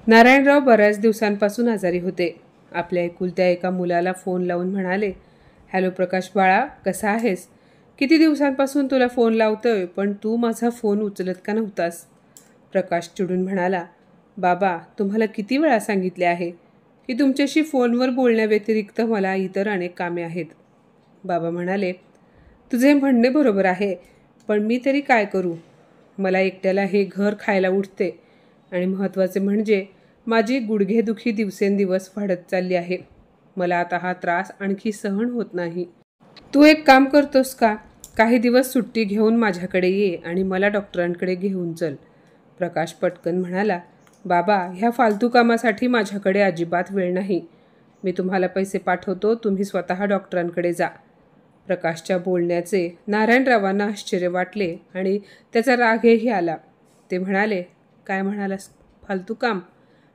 नारायणराव बऱ्याच दिवसांपासून आजारी होते. आपल्या एकुलत्या एका मुलाला फोन लावून म्हणाले, हॅलो प्रकाश बाळा, कसा आहेस? किती दिवसांपासून तुला फोन लावतोय, पण तू माझा फोन उचलत का नव्हतास? प्रकाश चिडून म्हणाला, बाबा, तुम्हाला किती वेळा सांगितले आहे की तुमच्याशी फोनवर बोलण्याव्यतिरिक्त मला इतर अनेक कामे आहेत. बाबा म्हणाले, तुझे म्हणणे बरोबर आहे, पण मी तरी काय करू? मला एकट्याला हे घर खायला उठते आणि महत्त्वाचे म्हणजे माझी गुडघेदुखी दिवसेंदिवस वाढत चालली आहे. मला आता हा त्रास आणखी सहन होत नाही. तू एक काम करतोस का? काही दिवस सुट्टी घेऊन माझ्याकडे ये आणि मला डॉक्टरांकडे घेऊन चल. प्रकाश पटकन म्हणाला, बाबा, ह्या फालतू कामासाठी माझ्याकडे अजिबात वेळ नाही. मी तुम्हाला पैसे पाठवतो, तुम्ही स्वतः डॉक्टरांकडे जा. प्रकाशच्या बोलण्याचे नारायणरावांना आश्चर्य वाटले आणि त्याचा रागही आला. ते म्हणाले, काय म्हणालास? फालतू काम?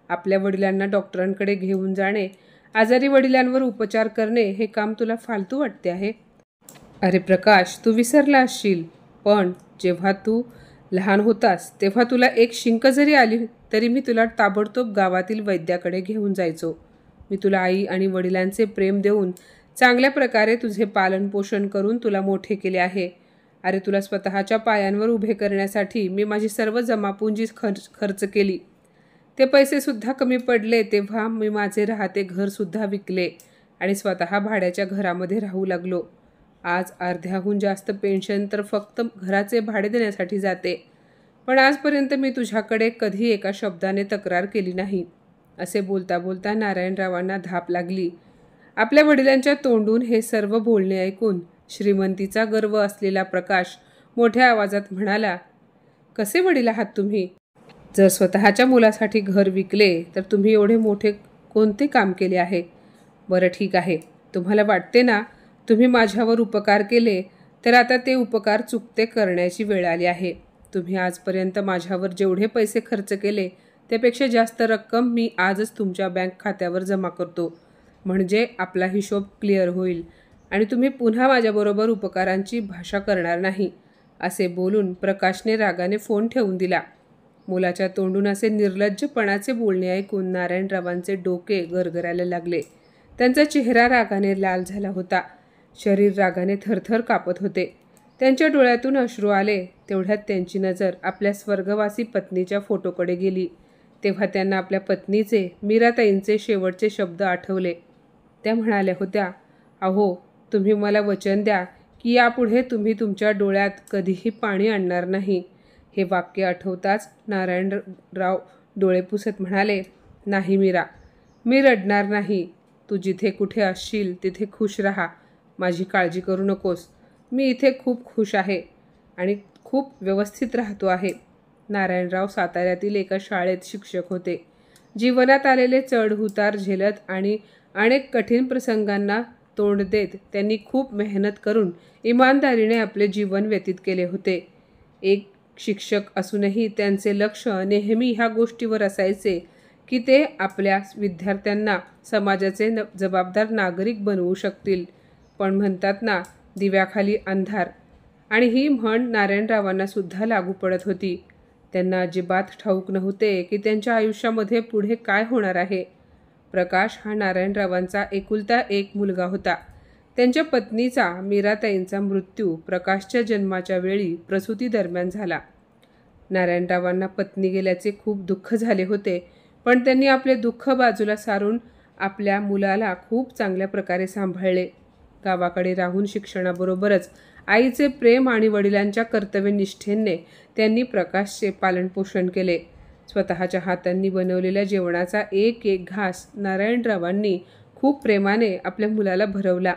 आपल्या वडिलांना डॉक्टरांकडे घेऊन जाणे, आजारी वडिलांवर उपचार करणे हे काम तुला फालतू वाटते आहे? अरे प्रकाश, तू विसरला असशील, पण जेव्हा तू लहान होतास तेव्हा तुला एक शिंक जरी आली तरी मी तुला ताबडतोब गावातील वैद्याकडे घेऊन जायचो. मी तुला आई आणि वडिलांचे प्रेम देऊन चांगल्या प्रकारे तुझे पालनपोषण करून तुला मोठे केले आहे. अरे, तुला स्वतःच्या पायांवर उभे करण्यासाठी मी माझी सर्व जमापुंजी खर्च केली. ते पैसेसुद्धा कमी पडले तेव्हा मी माझे राहते घरसुद्धा विकले आणि स्वतः भाड्याच्या घरामध्ये राहू लागलो. आज अर्ध्याहून जास्त पेन्शन तर फक्त घराचे भाडे देण्यासाठी जाते. पण आजपर्यंत मी तुझ्याकडे कधी एका शब्दाने तक्रार केली नाही. असे बोलता बोलता नारायणरावांना धाप लागली. आपल्या वडिलांच्या तोंडून हे सर्व बोलणे ऐकून श्रीमंतीचा गर्व असलेला प्रकाश मोठ्या आवाजात म्हणाला, कसे वडील आहात तुम्ही? जर स्वतःच्या मुलासाठी घर विकले तर तुम्ही एवढे मोठे कोणते काम केले आहे? बरं ठीक आहे, तुम्हाला वाटते ना तुम्ही माझ्यावर उपकार केले, तर आता ते उपकार चुकते करण्याची वेळ आली आहे. तुम्ही आजपर्यंत माझ्यावर जेवढे पैसे खर्च केले त्यापेक्षा जास्त रक्कम मी आजच तुमच्या बँक खात्यावर जमा करतो. म्हणजे आपला हिशोब क्लिअर होईल आणि तुम्ही पुन्हा माझ्याबरोबर उपकारांची भाषा करणार नाही. असे बोलून प्रकाशने रागाने फोन ठेवून दिला. मुलाच्या तोंडून असे निर्लज्जपणाचे बोलणे ऐकून नारायणरावांचे डोके गरगरायला लागले. त्यांचा चेहरा रागाने लाल झाला होता. शरीर रागाने थरथर कापत होते. त्यांच्या डोळ्यातून अश्रू आले. तेवढ्यात त्यांची नजर आपल्या स्वर्गवासी पत्नीच्या फोटोकडे गेली. तेव्हा त्यांना आपल्या पत्नीचे, मीराताईंचे शेवटचे शब्द आठवले. त्या म्हणाल्या होत्या, अहो, तुम्ही मला वचन द्या की यापुढे तुम्ही तुमच्या डोळ्यात कधीही पाणी आणणार नाही. हे वाक्य आठवताच नारायणराव डोळे पुसत म्हणाले, नाही मीरा, मी रडणार नाही. तू जिथे कुठे असशील तिथे खुश राहा. माझी काळजी करू नकोस. मी इथे खूप खुश आहे आणि खूप व्यवस्थित राहतो आहे. नारायणराव साताऱ्यातील एका शाळेत शिक्षक होते. जीवनात आलेले चढउतार झेलत आणि अनेक कठीण प्रसंगांना तोंड देत त्यांनी खूप मेहनत करून इमानदारीने आपले जीवन व्यतीत केले होते. एक शिक्षक असूनही त्यांचे लक्ष नेहमी ह्या गोष्टीवर असायचे की ते आपल्या विद्यार्थ्यांना समाजाचे जबाबदार नागरिक बनवू शकतील. पण म्हणतात ना, दिव्याखाली अंधार, आणि ही म्हण नारायणरावांना सुद्धा लागू पडत होती. त्यांना अजिबात ठाऊक नव्हते की त्यांच्या आयुष्यामध्ये पुढे काय होणार आहे. प्रकाश हा नारायणरावांचा एकुलता एक मुलगा होता. त्यांच्या पत्नीचा, मीराताईंचा मृत्यू प्रकाशच्या जन्माच्या वेळी प्रसूती दरम्यान झाला. नारायणरावांना पत्नी गेल्याचे खूप दुःख झाले होते, पण त्यांनी आपले दुःख बाजूला सारून आपल्या मुलाला खूप चांगल्या प्रकारे सांभाळले. गावाकडे राहून शिक्षणाबरोबरच आईचे प्रेम आणि वडिलांच्या कर्तव्यनिष्ठेने त्यांनी प्रकाशचे पालनपोषण केले. स्वतःच्या हातांनी बनवलेल्या जेवणाचा एक एक घास नारायणरावांनी खूप प्रेमाने आपल्या मुलाला भरवला.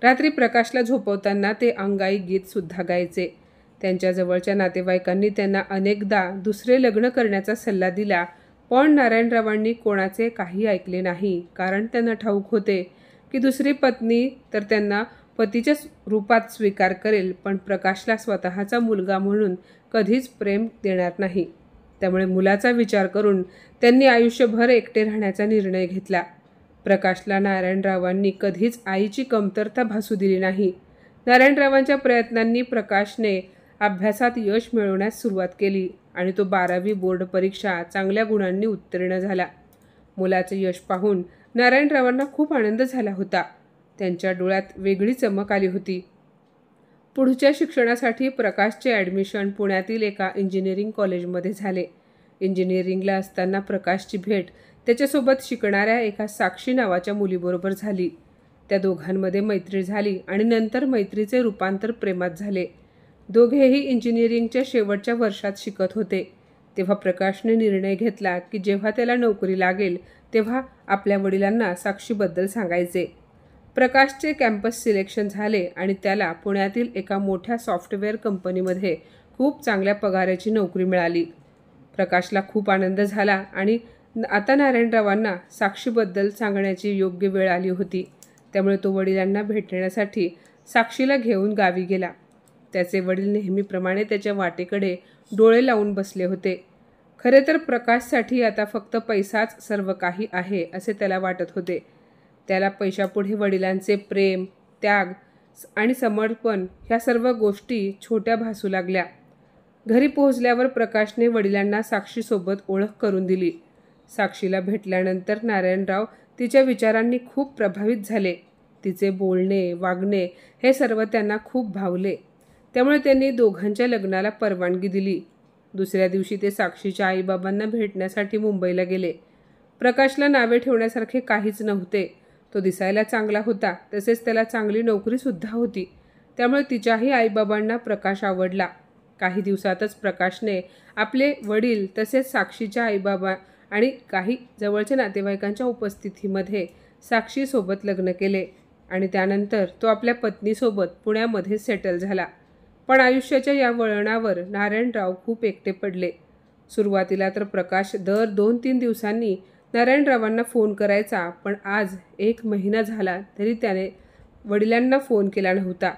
रात्री प्रकाशला झोपवताना ते अंगाई गीतसुद्धा गायचे. त्यांच्या जवळच्या नातेवाईकांनी त्यांना अनेकदा दुसरे लग्न करण्याचा सल्ला दिला, पण नारायणरावांनी कोणाचे काही ऐकले नाही. कारण त्यांना ठाऊक होते की दुसरी पत्नी तर त्यांना पतीच्या रूपात स्वीकार करेल, पण प्रकाशला स्वतःचा मुलगा म्हणून कधीच प्रेम देणार नाही. त्यामुळे मुलाचा विचार करून त्यांनी आयुष्यभर एकटे राहण्याचा निर्णय घेतला. प्रकाशला नारायणरावांनी कधीच आईची कमतरता भासू दिली नाही. नारायणरावांच्या प्रयत्नांनी प्रकाशने अभ्यासात यश मिळवण्यास सुरुवात केली आणि तो 12वी बोर्ड परीक्षा चांगल्या गुणांनी उत्तीर्ण झाला. मुलाचे यश पाहून नारायणरावांना खूप आनंद झाला होता. त्यांच्या डोळ्यात वेगळी चमक आली होती. पुढच्या शिक्षणासाठी प्रकाशचे ॲडमिशन पुण्यातील एका इंजिनिअरिंग कॉलेजमध्ये झाले. इंजिनिअरिंगला असताना प्रकाशची भेट त्याच्यासोबत शिकणाऱ्या एका साक्षी नावाच्या मुलीबरोबर झाली. त्या दोघांमध्ये मैत्री झाली आणि नंतर मैत्रीचे रूपांतर प्रेमात झाले. दोघेही इंजिनिअरिंगच्या शेवटच्या वर्षात शिकत होते. तेव्हा प्रकाशने निर्णय घेतला की जेव्हा त्याला नोकरी लागेल तेव्हा आपल्या वडिलांना साक्षीबद्दल सांगायचे. प्रकाशचे कॅम्पस सिलेक्शन झाले आणि त्याला पुण्यातील एका मोठ्या सॉफ्टवेअर कंपनीमध्ये खूप चांगल्या पगाराची नोकरी मिळाली. प्रकाशला खूप आनंद झाला आणि आता नारायणरावांना साक्षीबद्दल सांगण्याची योग्य वेळ आली होती. त्यामुळे तो वडिलांना भेटण्यासाठी साक्षीला घेऊन गावी गेला. त्याचे वडील नेहमीप्रमाणे त्याच्या वाटेकडे डोळे लावून बसले होते. खरे तर प्रकाशसाठी आता फक्त पैसाच सर्व काही आहे असे त्याला वाटत होते. त्याला पैशापुढे वडिलांचे प्रेम, त्याग आणि समर्पण ह्या सर्व गोष्टी छोट्या भासू लागल्या. घरी पोहोचल्यावर प्रकाशने वडिलांना साक्षीसोबत ओळख करून दिली. साक्षीला भेटल्यानंतर नारायणराव तिच्या विचारांनी खूप प्रभावित झाले. तिचे बोलणे, वागणे हे सर्व त्यांना खूप भावले. त्यामुळे त्यांनी दोघांच्या लग्नाला परवानगी दिली. दुसऱ्या दिवशी ते साक्षीच्या आईबाबांना भेटण्यासाठी मुंबईला गेले. प्रकाशला नावे ठेवण्यासारखे काहीच नव्हते. तो दिसायला चांगला होता, तसेच त्याला चांगली नोकरीसुद्धा होती. त्यामुळे तिच्याही आईबाबांना प्रकाश आवडला. काही दिवसातच प्रकाशने आपले वडील तसेच साक्षीच्या आईबाबा आणि काही जवळच्या नातेवाईकांच्या उपस्थितीमध्ये साक्षीसोबत लग्न केले आणि त्यानंतर तो आपल्या पत्नीसोबत पुण्यामध्ये सेटल झाला. पण आयुष्याच्या या वळणावर नारायणराव खूप एकटे पडले. सुरुवातीला तर प्रकाश दर 2-3 दिवसांनी नारायणरावांना फोन करायचा, पण आज 1 महिना झाला तरी त्याने वडिलांना फोन केला नव्हता.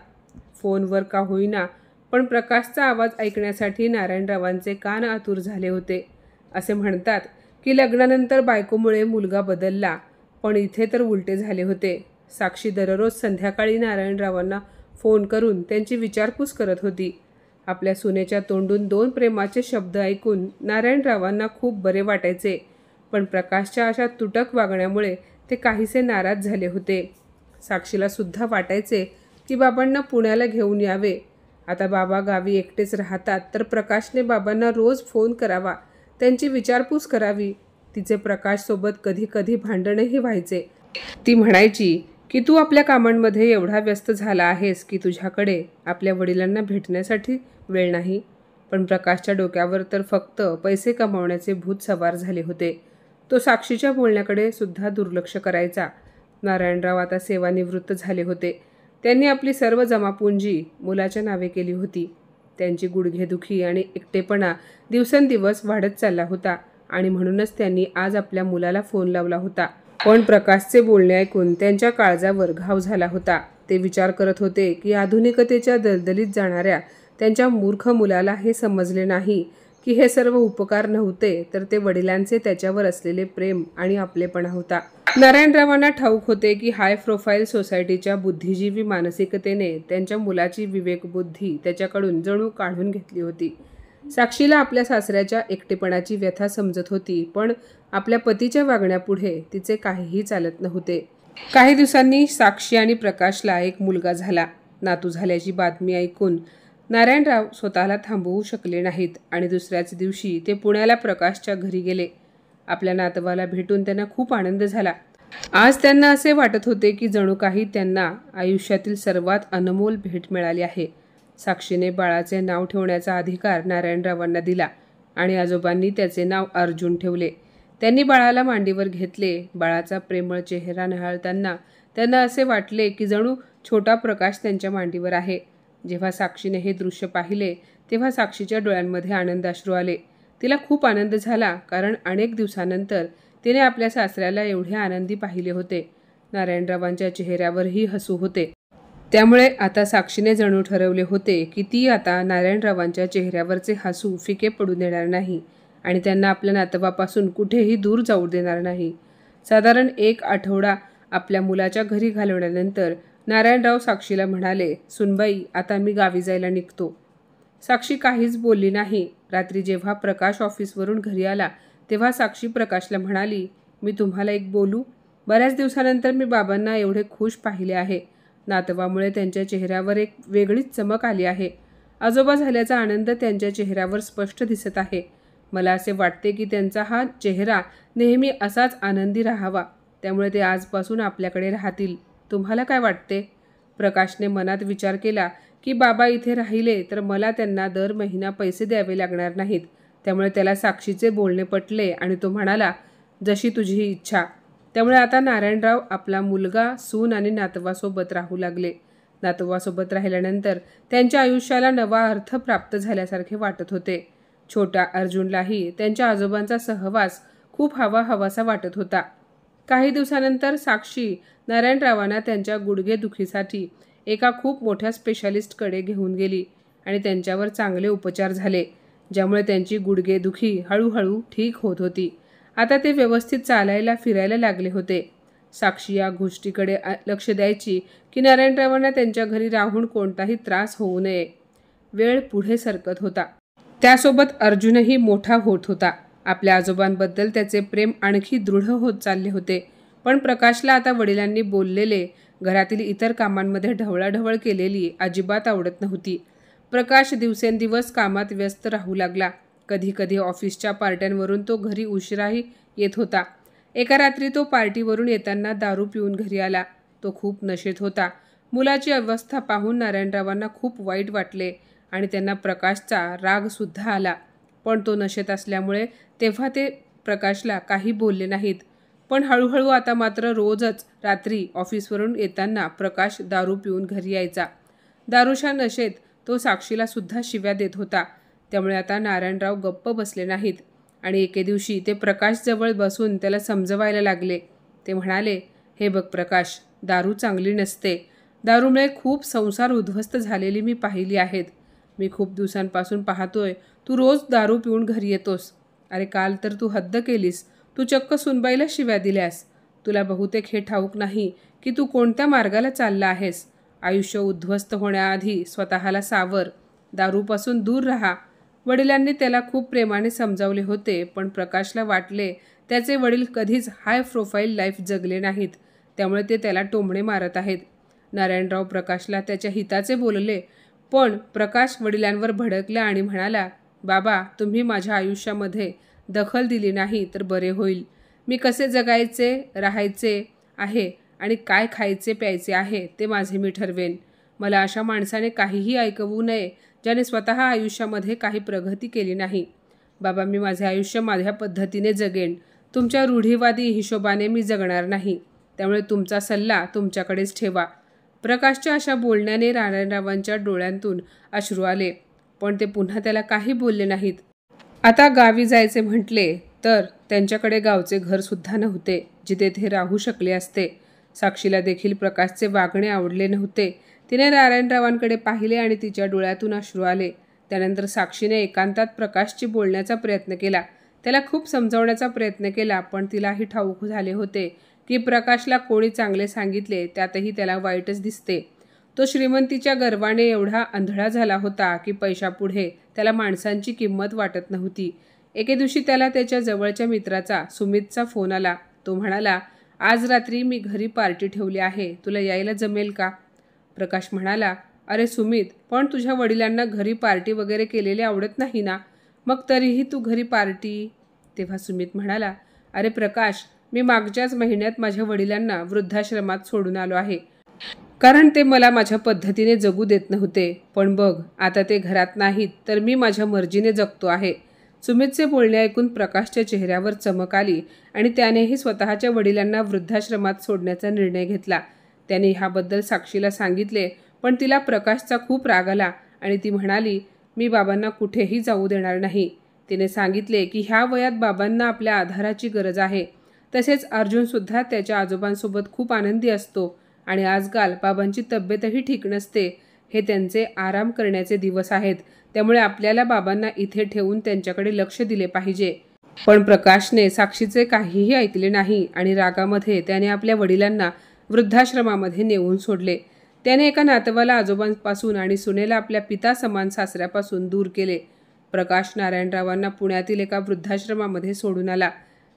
फोनवर का होईना पण प्रकाशचा आवाज ऐकण्यासाठी नारायणरावांचे कान आतुर झाले होते. असे म्हणतात की लग्नानंतर बायकोमुळे मुलगा बदलला, पण इथे तर उलटे झाले होते. साक्षी दररोज संध्याकाळी नारायणरावांना फोन करून त्यांची विचारपूस करत होती. आपल्या सुनेच्या तोंडून 2 प्रेमाचे शब्द ऐकून नारायणरावांना खूप बरे वाटायचे, पण प्रकाशच्या अशा तुटक वागण्यामुळे ते काहीसे नाराज झाले होते. साक्षीला सुद्धा वाटायचे की बाबांना पुण्याला घेऊन यावे. आता बाबा गावी एकटेच राहतात तर प्रकाशने बाबांना रोज फोन करावा, त्यांची विचारपूस करावी. तिचे प्रकाशसोबत कधी कधी भांडणही व्हायचे. ती म्हणायची की तू आपल्या कामांमध्ये एवढा व्यस्त झाला आहेस की तुझ्याकडे आपल्या वडिलांना भेटण्यासाठी वेळ नाही. पण प्रकाशच्या डोक्यावर तर फक्त पैसे कमावण्याचे भूत सवार झाले होते. तो साक्षीच्या बोलण्याकडे सुद्धा दुर्लक्ष करायचा. नारायणराव आता सेवानिवृत्त झाले होते. त्यांनी आपली सर्व जमापुंजी मुलाच्या नावे केली होती. त्यांची गुडघेदुखी आणि एकटेपणा दिवसेंदिवस वाढत चालला होता आणि म्हणूनच त्यांनी आज आपल्या मुलाला फोन लावला होता. पण प्रकाशचे बोलणे ऐकून त्यांच्या काळजावर घाव झाला होता. ते विचार करत होते की आधुनिकतेच्या दलदलीत जाणाऱ्या त्यांच्या मूर्ख मुलाला हे समजले नाही की हे सर्व उपकार नव्हते, तर ते वडिलांचे त्याच्यावर असलेले प्रेम आणि आपलेपणा होता. नारायणरावांना ठाऊक होते की हाय प्रोफाईल सोसायटीच्या बुद्धिजीवी मानसिकतेने त्यांच्या मुलाची विवेकबुद्धी त्याच्याकडून जणू काढून घेतली होती. साक्षीला आपल्या सासऱ्याच्या एकटेपणाची व्यथा समजत होती, पण आपल्या पतीच्या वागण्यापुढे तिचे काहीही चालत नव्हते. काही दिवसांनी साक्षी आणि प्रकाशला एक मुलगा झाला. नातू झाल्याची बातमी ऐकून नारायणराव स्वतःला थांबवू शकले नाहीत आणि दुसऱ्याच दिवशी ते पुण्याला प्रकाशच्या घरी गेले. आपल्या नातवाला भेटून त्यांना खूप आनंद झाला. आज त्यांना असे वाटत होते की जणू काही त्यांना आयुष्यातील सर्वात अनमोल भेट मिळाली आहे. साक्षीने बाळाचे नाव ठेवण्याचा अधिकार नारायणरावांना दिला आणि आजोबांनी त्याचे नाव अर्जुन ठेवले. त्यांनी बाळाला मांडीवर घेतले. बाळाचा प्रेमळ चेहरा न्याहाळताना त्यांना असे वाटले की जणू छोटा प्रकाश त्यांच्या मांडीवर आहे. जेव्हा साक्षीने हे दृश्य पाहिले तेव्हा साक्षीच्या डोळ्यांमध्ये आनंदाश्रू आले. तिला खूप आनंद झाला, कारण अनेक दिवसानंतर तिने आपल्या सासऱ्याला एवढे आनंदी पाहिले होते. नारायणरावांच्या चेहऱ्यावरही हसू होते. त्यामुळे आता साक्षीने जणू ठरवले होते की ती आता नारायणरावांच्या चेहऱ्यावरचे हसू फिके पडू देणार नाही आणि त्यांना आपल्या नातवापासून कुठेही दूर जाऊ देणार नाही. साधारण 1 आठवडा आपल्या मुलाच्या घरी घालवल्यानंतर नारायणराव साक्षीला म्हणाले, सुनबाई, आता मी गावी जायला निघतो. साक्षी काहीच बोलली नाही. रात्री जेव्हा प्रकाश ऑफिसवरून घरी आला तेव्हा साक्षी प्रकाशला म्हणाली, मी तुम्हाला एक बोलू? बऱ्याच दिवसानंतर मी बाबांना एवढे खुश पाहिले आहे. नातवामुळे त्यांच्या चेहऱ्यावर एक वेगळीच चमक आली आहे. आजोबा झाल्याचा आनंद त्यांच्या चेहऱ्यावर स्पष्ट दिसत आहे. मला असे वाटते की त्यांचा हा चेहरा नेहमी असाच आनंदी राहावा. त्यामुळे ते आजपासून आपल्याकडे राहतील. तुम्हाला काय वाटते? प्रकाशने मनात विचार केला की बाबा इथे राहिले तर मला त्यांना दर महिना पैसे द्यावे लागणार नाहीत. त्यामुळे त्याला साक्षीचे बोलणे पटले आणि तो म्हणाला, जशी तुझी इच्छा. त्यामुळे आता नारायणराव आपला मुलगा, सून आणि नातवासोबत राहू लागले. नातवासोबत राहिल्यानंतर त्यांच्या आयुष्याला नवा अर्थ प्राप्त झाल्यासारखे वाटत होते. छोट्या अर्जुनलाही त्यांच्या आजोबांचा सहवास खूप हवाहवासा वाटत होता. काही दिवसानंतर साक्षी नारायणरावांना त्यांच्या गुडघेदुखीसाठी एका खूप मोठ्या स्पेशालिस्टकडे घेऊन गेली आणि त्यांच्यावर चांगले उपचार झाले, ज्यामुळे त्यांची गुडघेदुखी हळूहळू ठीक होत होती. आता ते व्यवस्थित चालायला फिरायला लागले होते. साक्षी या गोष्टीकडे लक्ष द्यायची की नारायणरावांना त्यांच्या घरी राहून कोणताही त्रास होऊ नये. वेळ पुढे सरकत होता. त्यासोबत अर्जुनही मोठा होत होता. आपल्या आजोबांबद्दल त्याचे प्रेम आणखी दृढ होत चालले होते. पण प्रकाशला आता वडिलांनी बोललेले, घरातील इतर कामांमध्ये ढवळाढवळ केलेली अजिबात आवडत नव्हती. प्रकाश दिवसेंदिवस कामात व्यस्त राहू लागला. कधी कधी ऑफिसच्या पार्ट्यांवरून तो घरी उशिराही येत होता. एका रात्री तो पार्टीवरून येताना दारू पिऊन घरी आला. तो खूप नशेत होता. मुलाची अवस्था पाहून नारायणरावांना खूप वाईट वाटले आणि त्यांना प्रकाशचा रागसुद्धा आला. पण तो नशेत असल्यामुळे तेव्हा ते प्रकाशला काही बोलले नाहीत. पण हळूहळू आता मात्र रोजच रात्री ऑफिसवरून येताना प्रकाश दारू पिऊन घरी यायचा. दारूच्या नशेत तो साक्षीला सुद्धा शिव्या देत होता. त्यामुळे आता नारायणराव गप्प बसले नाहीत आणि एके दिवशी ते प्रकाशजवळ बसून त्याला समजवायला लागले. ते म्हणाले, हे बघ प्रकाश, दारू चांगली नसते. दारूमुळे खूप संसार उद्ध्वस्त झालेली मी पाहिली आहेत. मी खूप दिवसांपासून पाहतोय तू रोज दारू पिऊन घरी येतोस. अरे काल तर तू हद्द केलीस. तू चक्क सुनबाईला शिव्या दिल्यास. तुला बहुतेक हे ठाऊक नाही की तू कोणत्या मार्गाला चालला आहेस. आयुष्य उद्ध्वस्त होण्याआधी स्वतःला सावर. दारूपासून दूर राहा. वडिलांनी त्याला खूप प्रेमाने समजावले होते, पण प्रकाशला वाटले त्याचे वडील कधीच हाय प्रोफाईल लाईफ जगले नाहीत. त्यामुळे ते त्याला टोमणे मारत आहेत. नारायणराव प्रकाशला त्याच्या हिताचे बोलले, पण प्रकाश वडिलांवर भडकला आणि म्हणाला, बाबा, तुम्ही माझ्या आयुष्यामध्ये दखल दिली नाही तर बरे होईल. मी कसे जगायचे, राहायचे आहे आणि काय खायचे प्यायचे आहे ते माझे मी ठरवेन. मला अशा माणसाने काहीही ऐकवू नये ज्याने स्वतः आयुष्यामध्ये काही प्रगती केली नाही. बाबा, मी माझे आयुष्य माझ्या पद्धतीने जगेन. तुमच्या रूढीवादी हिशोबाने मी जगणार नाही. त्यामुळे तुमचा सल्ला तुमच्याकडेच ठेवा. प्रकाशच्या अशा बोलण्याने नारायणरावांच्या डोळ्यांतून अश्रू आले, पण ते पुन्हा त्याला काही बोलले नाहीत. आता गावी जायचे म्हटले तर त्यांच्याकडे गावचे घरसुद्धा नव्हते जिथे ते राहू शकले असते. साक्षीला देखील प्रकाशचे वागणे आवडले नव्हते. तिने नारायणरावांकडे पाहिले आणि तिच्या डोळ्यातून अश्रू आले. त्यानंतर साक्षीने एकांतात प्रकाशशी बोलण्याचा प्रयत्न केला. त्याला खूप समजावण्याचा प्रयत्न केला, पण तिलाही ठाऊक झाले होते की प्रकाशला कोणी चांगले सांगितले त्यातही त्याला वाईटच दिसते. तो श्रीमंतीच्या गर्वाने एवढा आंधळा झाला होता की पैशापुढे त्याला माणसांची किंमत वाटत नव्हती. एके दिवशी त्याला त्याच्या जवळच्या मित्राचा सुमितचा फोन आला. तो म्हणाला, आज रात्री मी घरी पार्टी ठेवली आहे. तुला यायला जमेल का? प्रकाश म्हणाला, अरे सुमित, पण तुझ्या वडिलांना घरी पार्टी वगैरे केलेली आवडत नाही ना? मग तरीही तू घरी पार्टी? तेव्हा सुमित म्हणाला, अरे प्रकाश, मी मागच्याच महिन्यात माझ्या वडिलांना वृद्धाश्रमात सोडून आलो आहे, कारण ते मला माझ्या पद्धतीने जगू देत नव्हते. पण बघ, आता ते घरात नाहीत तर मी माझ्या मर्जीने जगतो आहे. सुमितचे बोलणे ऐकून प्रकाशच्या चेहऱ्यावर चमक आली आणि त्यानेही स्वतःच्या वडिलांना वृद्धाश्रमात सोडण्याचा निर्णय घेतला. त्याने ह्याबद्दल साक्षीला सांगितले, पण तिला प्रकाशचा खूप राग आला आणि ती म्हणाली, मी बाबांना कुठेही जाऊ देणार नाही. तिने सांगितले की ह्या वयात बाबांना आपल्या आधाराची गरज आहे. तसेच अर्जुनसुद्धा त्याच्या आजोबांसोबत खूप आनंदी असतो आणि आजकाल बाबांची तब्येतही ठीक नसते. हे त्यांचे आराम करण्याचे दिवस आहेत. त्यामुळे आपल्याला बाबांना इथे ठेवून त्यांच्याकडे लक्ष दिले पाहिजे. पण प्रकाशने साक्षीचे काहीही ऐकले नाही आणि रागामध्ये त्याने आपल्या वडिलांना वृद्धाश्रमामध्ये नेऊन सोडले. त्याने एका नातवाला आजोबांपासून आणि सुनेला आपल्या पिता समान सासऱ्यापासून दूर केले. प्रकाश नारायणरावांना पुण्यातील एका वृद्धाश्रमामध्ये सोडून आला.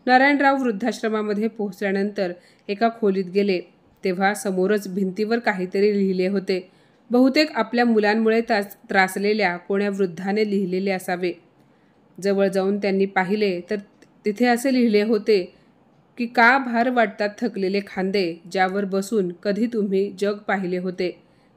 नारायणराव वृद्धाश्रमामध्ये पोहोचल्यानंतर एका खोलीत गेले तेव्हा समोरच भिंतीवर काहीतरी लिहिले होते. बहुतेक आपल्या मुलांमुळे त्रासलेल्या कोण्या वृद्धाने लिहिलेले असावे. जवळ जाऊन त्यांनी पाहिले तर तिथे असे लिहिले होते की का भार वाटतात थकलेले खांदे, ज्यावर बसून कधी तुम्ही जग पाहिले होते.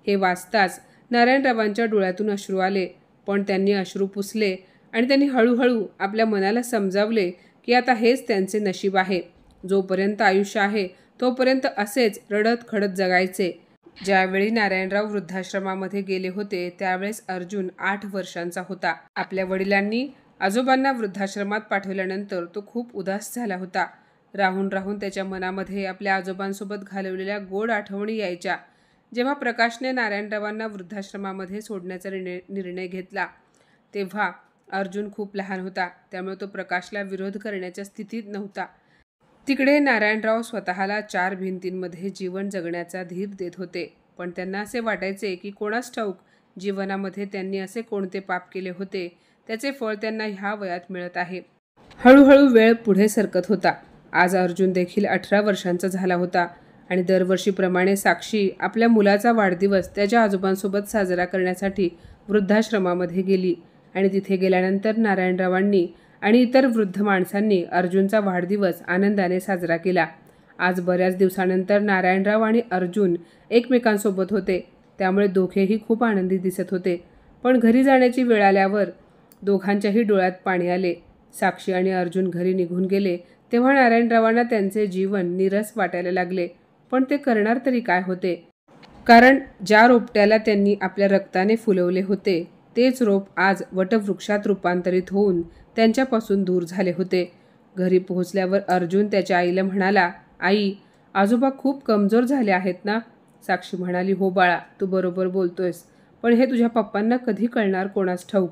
हे वाचताच नारायणरावांच्या डोळ्यातून अश्रू आले, पण त्यांनी अश्रू पुसले आणि त्यांनी हळूहळू आपल्या मनाला समजावले की आता हेच त्यांचे नशीब आहे. जोपर्यंत आयुष्य आहे तोपर्यंत असेच रडत खडत जगायचे. ज्यावेळी नारायणराव वृद्धाश्रमामध्ये गेले होते त्यावेळेस अर्जुन 8 वर्षांचा होता. आपल्या वडिलांनी आजोबांना वृद्धाश्रमात पाठवल्यानंतर तो खूप उदास झाला होता. राहून राहून त्याच्या मनामध्ये आपल्या आजोबांसोबत घालवलेल्या गोड आठवणी यायच्या. जेव्हा प्रकाशने नारायणरावांना वृद्धाश्रमामध्ये सोडण्याचा निर्णय घेतला तेव्हा अर्जुन खूप लहान होता, त्यामुळे तो प्रकाशला विरोध करण्याच्या स्थितीत नव्हता. तिकडे नारायणराव स्वतःला 4 भिंतींमध्ये जीवन जगण्याचा धीर देत होते, पण त्यांना असे वाटायचे की कोणास ठाऊक जीवनामध्ये त्यांनी असे कोणते पाप केले होते त्याचे फळ त्यांना ह्या वयात मिळत आहे. हळूहळू वेळ पुढे सरकत होता. आज अर्जुन देखील 18 वर्षांचा झाला होता आणि दरवर्षीप्रमाणे साक्षी आपल्या मुलाचा वाढदिवस त्याच्या आजोबांसोबत साजरा करण्यासाठी वृद्धाश्रमामध्ये गेली आणि तिथे गेल्यानंतर नारायणरावांनी आणि इतर वृद्ध माणसांनी अर्जुनचा वाढदिवस आनंदाने साजरा केला. आज बऱ्याच दिवसानंतर नारायणराव आणि अर्जुन एकमेकांसोबत होते, त्यामुळे दोघेही खूप आनंदी दिसत होते. पण घरी जाण्याची वेळ आल्यावर दोघांच्याही डोळ्यात पाणी आले. साक्षी आणि अर्जुन घरी निघून गेले तेव्हा नारायणरावांना त्यांचे जीवन नीरस वाटायला लागले. पण ते करणार तरी काय होते? कारण ज्या रोपट्याला त्यांनी आपल्या रक्ताने फुलवले होते तेच रोप आज वटवृक्षात रूपांतरित होऊन त्यांच्यापासून दूर झाले होते. घरी पोहोचल्यावर अर्जुन त्याच्या आईला म्हणाला, आई, आजोबा खूप कमजोर झाले आहेत ना? साक्षी म्हणाली, हो बाळा, तू बरोबर बोलतोयस, पण हे तुझ्या पप्पांना कधी कळणार कोणास ठाऊक.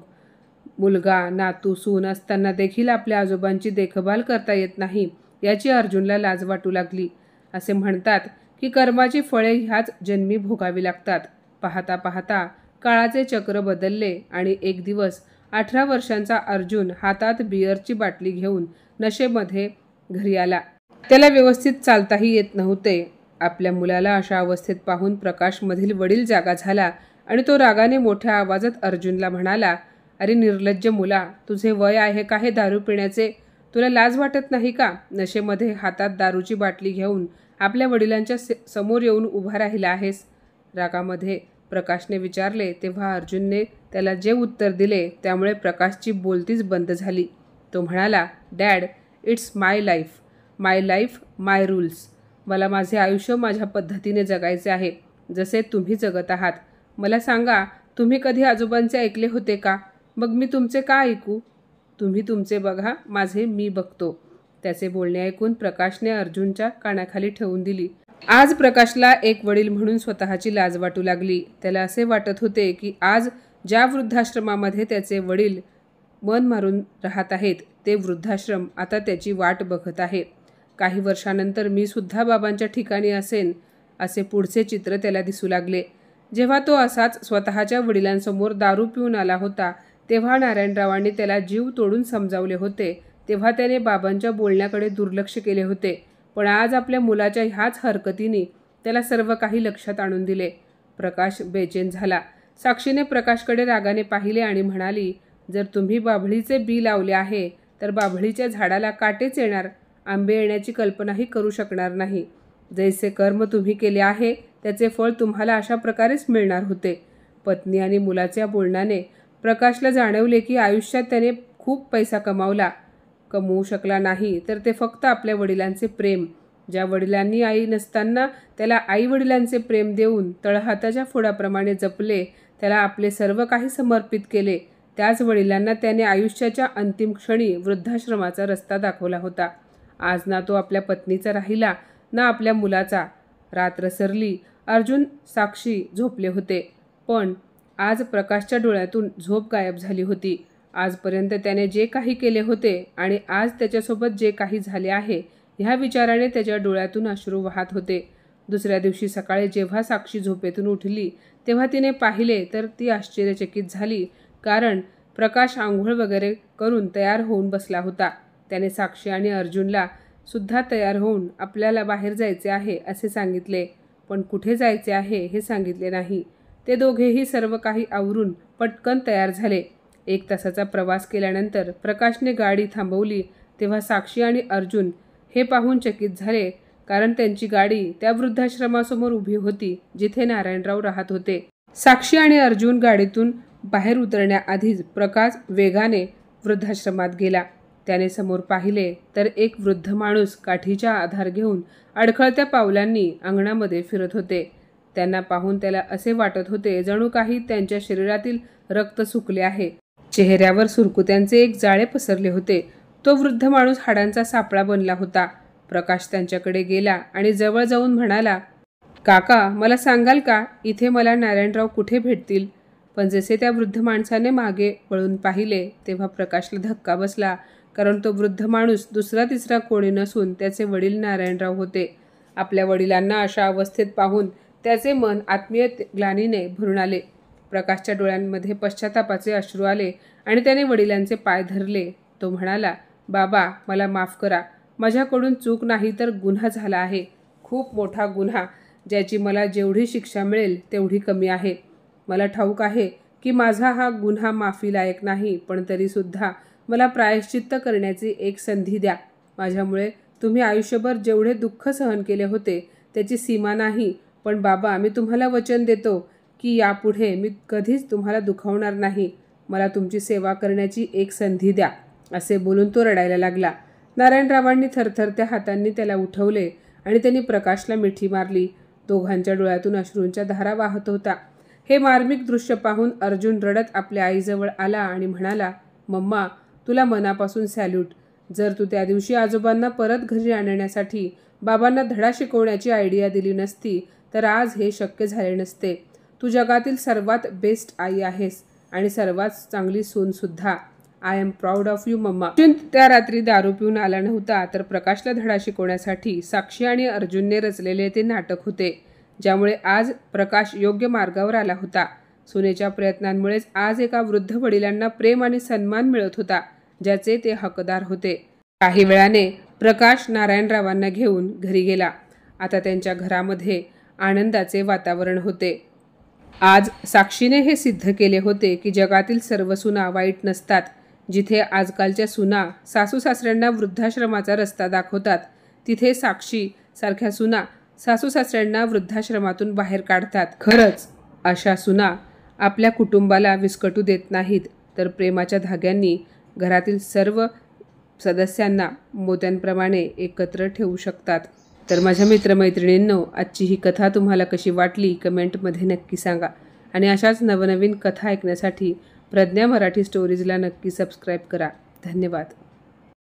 मुलगा, नातू, सून असताना देखील आपल्या आजोबांची देखभाल करता येत नाही याची अर्जुनला लाज वाटू लागली. असे म्हणतात की कर्माची फळे ह्याच जन्मी भोगावी लागतात. पाहता पाहता काळाचे चक्र बदलले आणि एक दिवस 18 वर्षांचा अर्जुन हातात बिअरची बाटली घेऊन नशेमध्ये घरी आला. त्याला व्यवस्थित चालताही येत नव्हते. आपल्या मुलाला अशा अवस्थेत पाहून प्रकाशमधील वडील जागा झाला आणि तो रागाने मोठ्या आवाजात अर्जुनला म्हणाला, अरे निर्लज्ज मुला, तुझे वय आहे का हे दारू पिण्याचे? तुला लाज वाटत नाही का? नशेमध्ये हातात दारूची बाटली घेऊन आपल्या वडिलांच्या समोर येऊन उभा राहिला आहेस. रागामध्ये प्रकाशने विचारले तेव्हा अर्जुनने त्याला जे उत्तर दिले त्यामुळे प्रकाशची बोलतीच बंद झाली. तो म्हणाला, dad, it's my life my rules. मला माझे आयुष्य माझ्या पद्धतीने जगायचे आहे, जसे तुम्ही जगत आहात. मला सांगा, तुम्ही कधी आजोबांचे ऐकले होते का? मग मी तुमचे का ऐकू? तुम्ही तुमचे बघा, माझे मी बघतो. त्याचे बोलणे ऐकून प्रकाशने अर्जुनच्या कानाखाली ठेवून दिली. आज प्रकाशला एक वडील म्हणून स्वतःची लाज वाटू लागली. त्याला असे वाटत होते की आज ज्या वृद्धाश्रमामध्ये त्याचे वडील मन मारून राहत आहेत ते वृद्धाश्रम आता त्याची वाट बघत आहे. काही वर्षानंतर मी सुद्धा बाबांच्या ठिकाणी असेन, असे पुढचे चित्र त्याला दिसू लागले. जेव्हा तो असाच स्वतःच्या वडिलांसमोर दारू पिऊन आला होता तेव्हा नारायणरावांनी त्याला जीव तोडून समजावले होते, तेव्हा त्याने बाबांच्या बोलण्याकडे दुर्लक्ष केले होते. पण आज आपल्या मुलाच्या ह्याच हरकतीने त्याला सर्व काही लक्षात आणून दिले. प्रकाश बेचैन झाला. साक्षीने प्रकाशकडे रागाने पाहिले आणि म्हणाली, जर तुम्ही बाभळीचे बी लावले आहे तर बाभळीच्या झाडाला काटेच येणार, आंबे येण्याची कल्पनाही करू शकणार नाही. जैसे कर्म तुम्ही केले आहे त्याचे फळ तुम्हाला अशा प्रकारेच मिळणार होते. पत्नी आणि मुलाच्या बोलण्याने प्रकाशला जाणवले की आयुष्यात त्याने खूप पैसा कमवू शकला नाही तर ते फक्त आपल्या वडिलांचे प्रेम, ज्या वडिलांनी आई नसताना त्याला आई वडिलांचे प्रेम देऊन तळहाताच्या फोडाप्रमाणे जपले, त्याला आपले सर्व काही समर्पित केले, त्याच वडिलांना त्याने आयुष्याच्या अंतिम क्षणी वृद्धाश्रमाचा रस्ता दाखवला होता. आज ना तो आपल्या पत्नीचा राहिला ना आपल्या मुलाचा. रात्र सरली. अर्जुन, साक्षी झोपले होते, पण आज प्रकाशच्या डोळ्यातून झोप गायब झाली होती. आजपर्यंत त्याने जे काही केले होते आणि आज त्याच्यासोबत जे काही झाले आहे ह्या विचाराने त्याच्या डोळ्यातून अश्रू वाहत होते. दुसऱ्या दिवशी सकाळी जेव्हा साक्षी झोपेतून उठली तेव्हा तिने पाहिले तर ती आश्चर्यचकित झाली, कारण प्रकाश आंघोळ वगैरे करून तयार होऊन बसला होता. त्याने साक्षी आणि अर्जुनला सुद्धा तयार होऊन आपल्याला बाहेर जायचे आहे असे सांगितले, पण कुठे जायचे आहे हे सांगितले नाही. ते दोघेही सर्व काही आवरून पटकन तयार झाले. 1 तासाचा प्रवास केल्यानंतर प्रकाशने गाडी थांबवली तेव्हा साक्षी आणि अर्जुन हे पाहून चकित झाले, कारण त्यांची गाडी त्या वृद्धाश्रमासमोर उभी होती जिथे नारायणराव राहत होते. साक्षी आणि अर्जुन गाडीतून बाहेर उतरण्याआधीच प्रकाश वेगाने वृद्धाश्रमात गेला. त्याने समोर पाहिले तर एक वृद्ध माणूस काठीचा आधार घेऊन अडखळत्या पावलांनी अंगणामध्ये फिरत होते. त्यांना पाहून त्याला असे वाटत होते जणू काही त्यांच्या शरीरातील रक्त सुकले आहे. चेहऱ्यावर सुरकुत्यांचे एक जाळे पसरले होते. तो वृद्ध माणूस हाडांचा सापळा बनला होता. प्रकाश त्यांच्याकडे गेला आणि जवळ जाऊन म्हणाला, काका, मला सांगाल का इथे मला नारायणराव कुठे भेटतील? पण जसे त्या वृद्ध माणसाने मागे वळून पाहिले तेव्हा प्रकाशला धक्का बसला, कारण तो वृद्ध माणूस दुसरा तिसरा कोणी नसून त्याचे वडील नारायणराव होते. आपल्या वडिलांना अशा अवस्थेत पाहून त्याचे मन आत्मीय ग्लानीने भरून आले. प्रकाशच्या डोळ्यांमध्ये पश्चातापाचे अश्रू आले आणि त्याने वडिलांचे पाय धरले. तो म्हणाला, बाबा, मला माफ करा. माझ्याकडून चूक नाही तर गुन्हा झाला आहे, खूप मोठा गुन्हा, ज्याची मला जेवढी शिक्षा मिळेल तेवढी कमी आहे. मला ठाऊक आहे की माझा हा गुन्हा माफीलायक नाही, पण तरीसुद्धा मला प्रायश्चित्त करण्याची एक संधी द्या. माझ्यामुळे तुम्ही आयुष्यभर जेवढे दुःख सहन केले होते त्याची सीमा नाही, पण बाबा, मी तुम्हाला वचन देतो की यापुढे मी कधीच तुम्हाला दुखावणार नाही. मला तुमची सेवा करण्याची एक संधी द्या. असे बोलून तो रडायला लागला. नारायणरावांनी थरथरत्या हातांनी त्याला उठवले आणि त्यांनी प्रकाशला मिठी मारली. दोघांच्या डोळ्यातून अश्रूंच्या धारा वाहत होता. हे मार्मिक दृश्य पाहून अर्जुन रडत आपल्या आईजवळ आला आणि म्हणाला, मम्मा, तुला मनापासून सॅल्यूट. जर तू त्या दिवशी आजोबांना परत घरी आणण्यासाठी बाबांना धडा शिकवण्याची आयडिया दिली नसती तर आज हे शक्य झाले नसते. तू जगातील सर्वात बेस्ट आई आहेस आणि सर्वात चांगली सूनसुद्धा. I am proud of you mamma. Arjun त्या रात्री दारू पिऊन आला नव्हता, तर प्रकाशला धडा शिकवण्यासाठी साक्षी आणि अर्जुनने रचलेले ते नाटक होते, ज्यामुळे आज प्रकाश योग्य मार्गावर आला होता. सुनेच्या प्रयत्नांमुळेच आज एका वृद्ध वडिलांना प्रेम आणि सन्मान मिळत होता, ज्याचे ते हकदार होते. काही वेळाने प्रकाश नारायणरावांना घेऊन घरी गेला. आता त्यांच्या घरामध्ये आनंदाचे वातावरण होते. आज साक्षीने हे सिद्ध केले होते की जगातील सर्व सुना वाईट नसतात. जिथे आजकालच्या सुना सासू सासऱ्यांना वृद्धाश्रमाचा रस्ता दाखवतात, तिथे साक्षी सारख्या सुना सासू सासऱ्यांना वृद्धाश्रमातून बाहेर काढतात. खरंच अशा सुना आपल्या कुटुंबाला विस्कटू देत नाहीत, तर प्रेमाच्या धाग्यांनी घरातील सर्व सदस्यांना मोत्यांप्रमाणे एकत्र ठेवू शकतात. तर माझ्या मित्रमैत्रिणींनो, आजची ही कथा तुम्हाला कशी वाटली कमेंटमध्ये नक्की सांगा. आणि अशाच नवनवीन कथा ऐकण्यासाठी प्रज्ञा मराठी स्टोरीजला नक्की सबस्क्राईब करा. धन्यवाद.